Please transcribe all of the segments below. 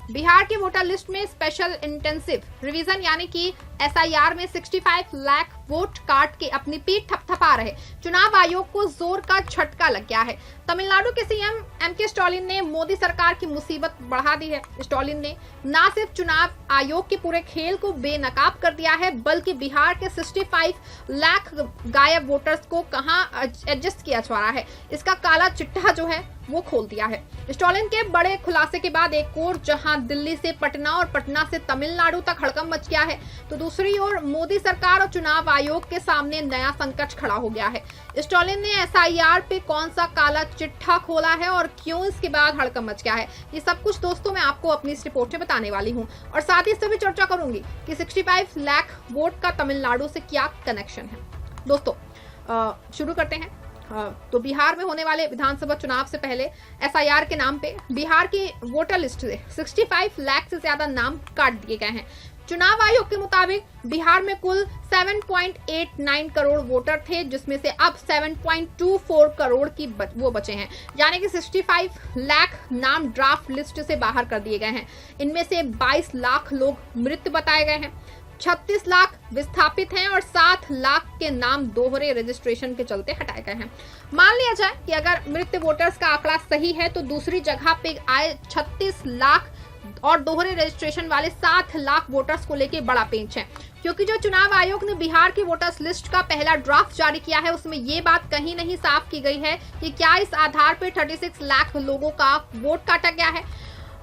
बिहार की voter list में special intensive revision यानी कि एसआईआर में 65 लाख वोट काट के अपनी पीठ थपथपा रहे चुनाव आयोग को जोर का झटका लग गया है। तमिलनाडु के सीएम एमके स्टालिन ने मोदी सरकार की मुसीबत बढ़ा दी है। स्टालिन ने न सिर्फ चुनाव आयोग के पूरे खेल को बेनकाब कर दिया है, बल्कि बिहार के 65 लाख गायब वोटर्स को कहां एडजस्ट किया जा रहा है, इसका काला चिट्ठा जो है वो खोल दिया है। स्टालिन के बड़े खुलासे के बाद एक ओर जहां दिल्ली से पटना और पटना से तमिलनाडु तक हड़कंप मच गया है, तो दूसरी ओर मोदी सरकार और चुनाव आयोग के सामने नया संकट खड़ा हो गया है। स्टालिन ने एसआईआर पे कौन सा काला चिट्ठा खोला है और क्यों इसके बाद हड़कंप मच गया है, ये सब कुछ दोस्तों मैं आपको अपनी इस रिपोर्ट में बताने वाली हूँ। और साथ ही इससे भी चर्चा करूंगी कि 65 लाख वोट का तमिलनाडु से क्या कनेक्शन है। दोस्तों शुरू करते हैं। तो बिहार में होने वाले विधानसभा चुनाव से पहले एसआईआर के नाम पे बिहार की वोटर लिस्ट से 65 लाख से ज्यादा नाम काट दिए गए हैं। चुनाव आयोग के मुताबिक बिहार में कुल 7.89 करोड़ वोटर थे, जिसमें से अब 7.24 करोड़ की वो बचे हैं, यानी कि 65 लाख नाम ड्राफ्ट लिस्ट से बाहर कर दिए गए हैं। इनमें से 22 लाख लोग मृत बताए गए हैं, 36 लाख विस्थापित हैं और 7 लाख के नाम दोहरे रजिस्ट्रेशन के चलते हटाए गए हैं। मान लिया जाए कि अगर मृत वोटर्स का आंकड़ा सही है तो दूसरी जगह पे आए 36 लाख और दोहरे रजिस्ट्रेशन वाले 7 लाख वोटर्स को लेके बड़ा पेंच है, क्योंकि जो चुनाव आयोग ने बिहार की वोटर्स लिस्ट का पहला ड्राफ्ट जारी किया है उसमें ये बात कहीं नहीं साफ की गई है कि क्या इस आधार पे 36 लाख लोगों का वोट काटा गया है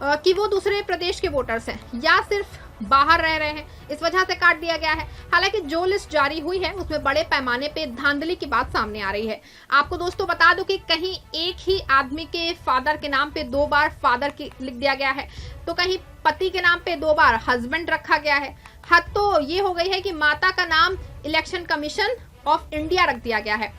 कि वो दूसरे प्रदेश के वोटर्स हैं या सिर्फ बाहर रह रहे हैं, इस वजह से काट दिया गया है। हालांकि जो लिस्ट जारी हुई है उसमें बड़े पैमाने पे धांधली की बात सामने आ रही है। आपको दोस्तों बता दूं कि कहीं एक ही आदमी के फादर के नाम पे 2 बार फादर की लिख दिया गया है, तो कहीं पति के नाम पे 2 बार हस्बैंड रखा गया है। हद तो ये हो गई है कि माता का नाम इलेक्शन कमीशन ऑफ इंडिया रख दिया गया है।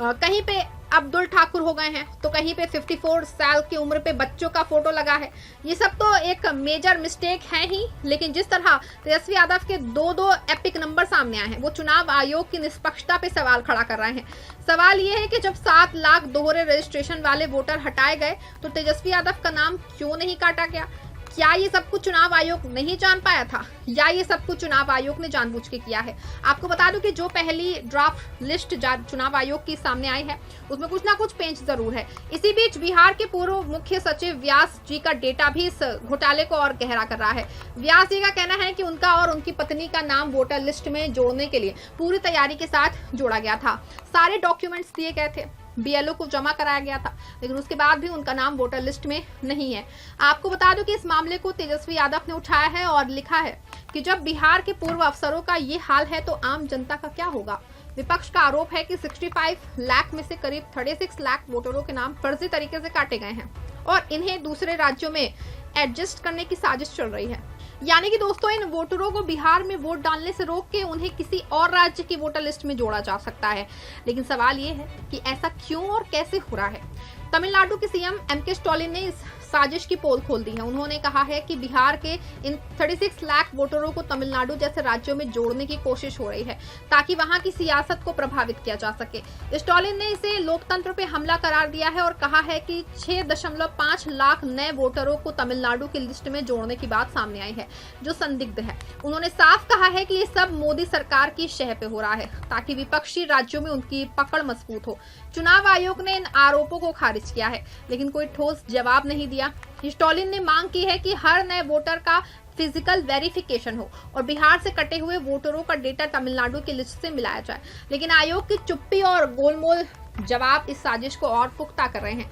कहीं पे अब्दुल ठाकुर हो गए हैं, तो कहीं पे 54 साल की उम्र पे बच्चों का फोटो लगा है। ये सब तो एक मेजर मिस्टेक है ही, लेकिन जिस तरह तेजस्वी यादव के 2 एपिक नंबर सामने आए हैं वो चुनाव आयोग की निष्पक्षता पे सवाल खड़ा कर रहे हैं। सवाल ये है कि जब 7 लाख दोहरे रजिस्ट्रेशन वाले वोटर हटाए गए तो तेजस्वी यादव का नाम क्यों नहीं काटा गया? क्या ये सब कुछ चुनाव आयोग नहीं जान पाया था या ये सब कुछ चुनाव आयोग ने जानबूझ के किया है? आपको बता दूं कि जो पहली ड्राफ्ट लिस्ट चुनाव आयोग की सामने आई है उसमें कुछ ना कुछ पेंच जरूर है। इसी बीच बिहार के पूर्व मुख्य सचिव व्यास जी का डेटा भी इस घोटाले को और गहरा कर रहा है। व्यास जी का कहना है कि उनका और उनकी पत्नी का नाम वोटर लिस्ट में जोड़ने के लिए पूरी तैयारी के साथ जोड़ा गया था। सारे डॉक्यूमेंट्स दिए गए थे, बीएलओ को जमा कराया गया था, लेकिन उसके बाद भी उनका नाम वोटर लिस्ट में नहीं है। आपको बता दूं कि इस मामले को तेजस्वी यादव ने उठाया है और लिखा है कि जब बिहार के पूर्व अफसरों का ये हाल है तो आम जनता का क्या होगा। विपक्ष का आरोप है कि 65 लाख में से करीब 36 लाख वोटरों के नाम फर्जी तरीके से काटे गए हैं और इन्हें दूसरे राज्यों में एडजस्ट करने की साजिश चल रही है। यानी कि दोस्तों इन वोटरों को बिहार में वोट डालने से रोक के उन्हें किसी और राज्य की वोटर लिस्ट में जोड़ा जा सकता है। लेकिन सवाल ये है कि ऐसा क्यों और कैसे हो रहा है। तमिलनाडु के सीएम एमके स्टालिन ने इस साजिश की पोल खोल दी है। उन्होंने कहा है कि बिहार के इन 36 लाख वोटरों को तमिलनाडु जैसे राज्यों में जोड़ने की कोशिश हो रही है ताकि वहां की सियासत को प्रभावित किया जा सके। स्टालिन ने इसे लोकतंत्र पे हमला करार दिया है और कहा है कि 6.5 लाख नए वोटरों को तमिलनाडु की लिस्ट में जोड़ने की बात सामने आई है जो संदिग्ध है। उन्होंने साफ कहा है कि ये सब मोदी सरकार की शह पे हो रहा है ताकि विपक्षी राज्यों में उनकी पकड़ मजबूत हो। चुनाव आयोग ने इन आरोपों को खारिज किया है लेकिन कोई ठोस जवाब नहीं दिया। स्टालिन ने मांग की है कि हर नए वोटर का फिजिकल वेरिफिकेशन हो और बिहार से कटे हुए वोटरों का डेटा तमिलनाडु की लिस्ट से मिलाया जाए, लेकिन आयोग की चुप्पी और गोलमोल जवाब इस साजिश को और पुख्ता कर रहे हैं।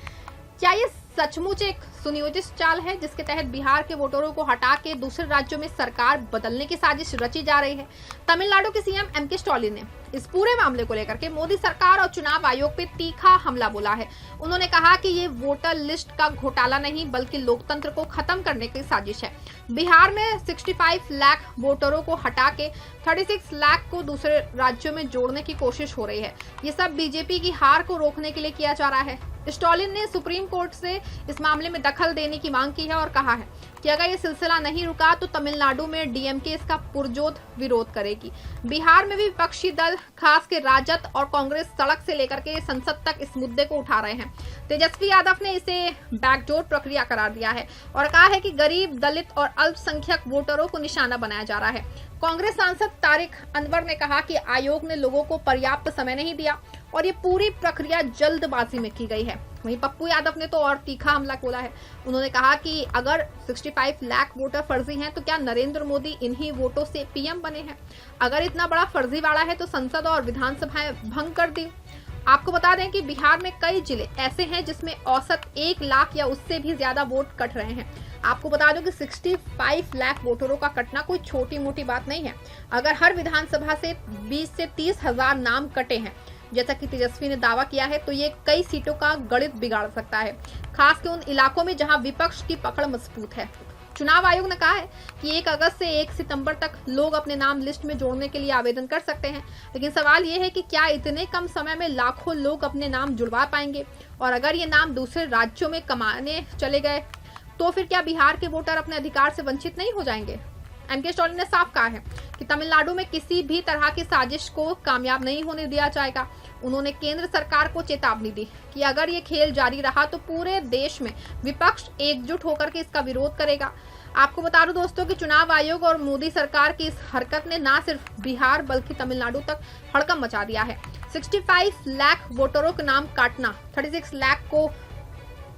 क्या ये सचमुच एक सुनियोजित चाल है जिसके तहत बिहार के वोटरों को हटा के दूसरे राज्यों में सरकार बदलने की साजिश रची जा रही है? तमिलनाडु के सीएम एमके स्टालिन ने इस पूरे मामले को लेकर के मोदी सरकार और चुनाव आयोग पे तीखा हमला बोला है। उन्होंने कहा कि ये वोटर लिस्ट का घोटाला नहीं बल्कि लोकतंत्र को खत्म करने की साजिश है। बिहार में 65 लाख वोटरों को हटा के 36 लाख को दूसरे राज्यों में जोड़ने की कोशिश हो रही है। ये सब बीजेपी की हार को रोकने के लिए किया जा रहा है। स्टॉलिन ने सुप्रीम कोर्ट से इस मामले में दखल देने की मांग की है और कहा है कि अगर ये सिलसिला नहीं रुका तो तमिलनाडु में डीएमके इसका पुरजोर विरोध करेगी। बिहार में भी विपक्षी दल खास के राजद और कांग्रेस सड़क से लेकर के संसद तक इस मुद्दे को उठा रहे हैं। तेजस्वी यादव ने इसे बैकडोर प्रक्रिया करार दिया है और कहा है कि गरीब, दलित और अल्पसंख्यक वोटरों को निशाना बनाया जा रहा है। कांग्रेस सांसद तारिक अनवर ने कहा कि आयोग ने लोगों को पर्याप्त समय नहीं दिया और ये पूरी प्रक्रिया जल्दबाजी में की गई है। वहीं पप्पू यादव ने तो और तीखा हमला बोला है। उन्होंने कहा कि अगर 65 लाख वोटर फर्जी हैं तो क्या नरेंद्र मोदी इन्हीं वोटों से पीएम बने हैं? अगर इतना बड़ा फर्जीवाड़ा है तो संसद और विधानसभाएं भंग कर दी। आपको बता दें कि बिहार में कई जिले ऐसे हैं जिसमें औसत 1 लाख या उससे भी ज्यादा वोट कट रहे हैं। आपको बता दो कि 65 लाख वोटरों का कटना कोई छोटी मोटी बात नहीं है। अगर हर विधानसभा से 20 से 30 हजार नाम कटे हैं, जैसा कि तेजस्वी ने दावा किया है, तो ये कई सीटों का गणित बिगाड़ सकता है, खास के उन इलाकों में जहां विपक्ष की पकड़ मजबूत है। चुनाव आयोग ने कहा है कि 1 अगस्त से 1 सितंबर तक लोग अपने नाम लिस्ट में जोड़ने के लिए आवेदन कर सकते हैं, लेकिन सवाल ये है कि क्या इतने कम समय में लाखों लोग अपने नाम जुड़वा पाएंगे? और अगर ये नाम दूसरे राज्यों में कमाने चले गए तो फिर क्या बिहार के वोटर अपने अधिकार से वंचित नहीं हो जाएंगे? एमके स्टॉलिन ने साफ कहा है कि तमिलनाडु में किसी भी तरह की साजिश को कामयाब नहीं होने दिया जाएगा। उन्होंने केंद्र सरकार को चेतावनी दी कि अगर ये खेल जारी रहा तो पूरे देश में विपक्ष एकजुट होकर के इसका विरोध करेगा। आपको बता दूं दोस्तों कि चुनाव आयोग और मोदी सरकार की इस हरकत ने न सिर्फ बिहार बल्कि तमिलनाडु तक हड़कंप मचा दिया है। 65 लाख वोटरों के नाम काटना 36 लाख को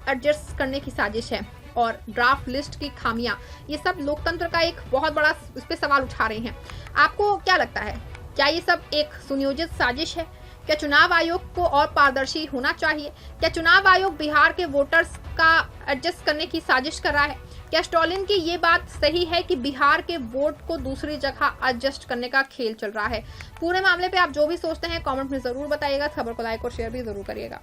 एडजस्ट करने की साजिश है और ड्राफ्ट लिस्ट की खामियां, ये सब लोकतंत्र का एक बहुत बड़ा इस पे सवाल उठा रही हैं। आपको क्या लगता है, क्या ये सब एक सुनियोजित साजिश है? क्या चुनाव आयोग को और पारदर्शी होना चाहिए? क्या चुनाव आयोग बिहार के वोटर्स का एडजस्ट करने की साजिश कर रहा है? क्या स्टॉलिन की ये बात सही है कि बिहार के वोट को दूसरी जगह एडजस्ट करने का खेल चल रहा है? पूरे मामले पे आप जो भी सोचते हैं कमेंट में जरूर बताइएगा। खबर को लाइक और शेयर भी जरूर करिएगा।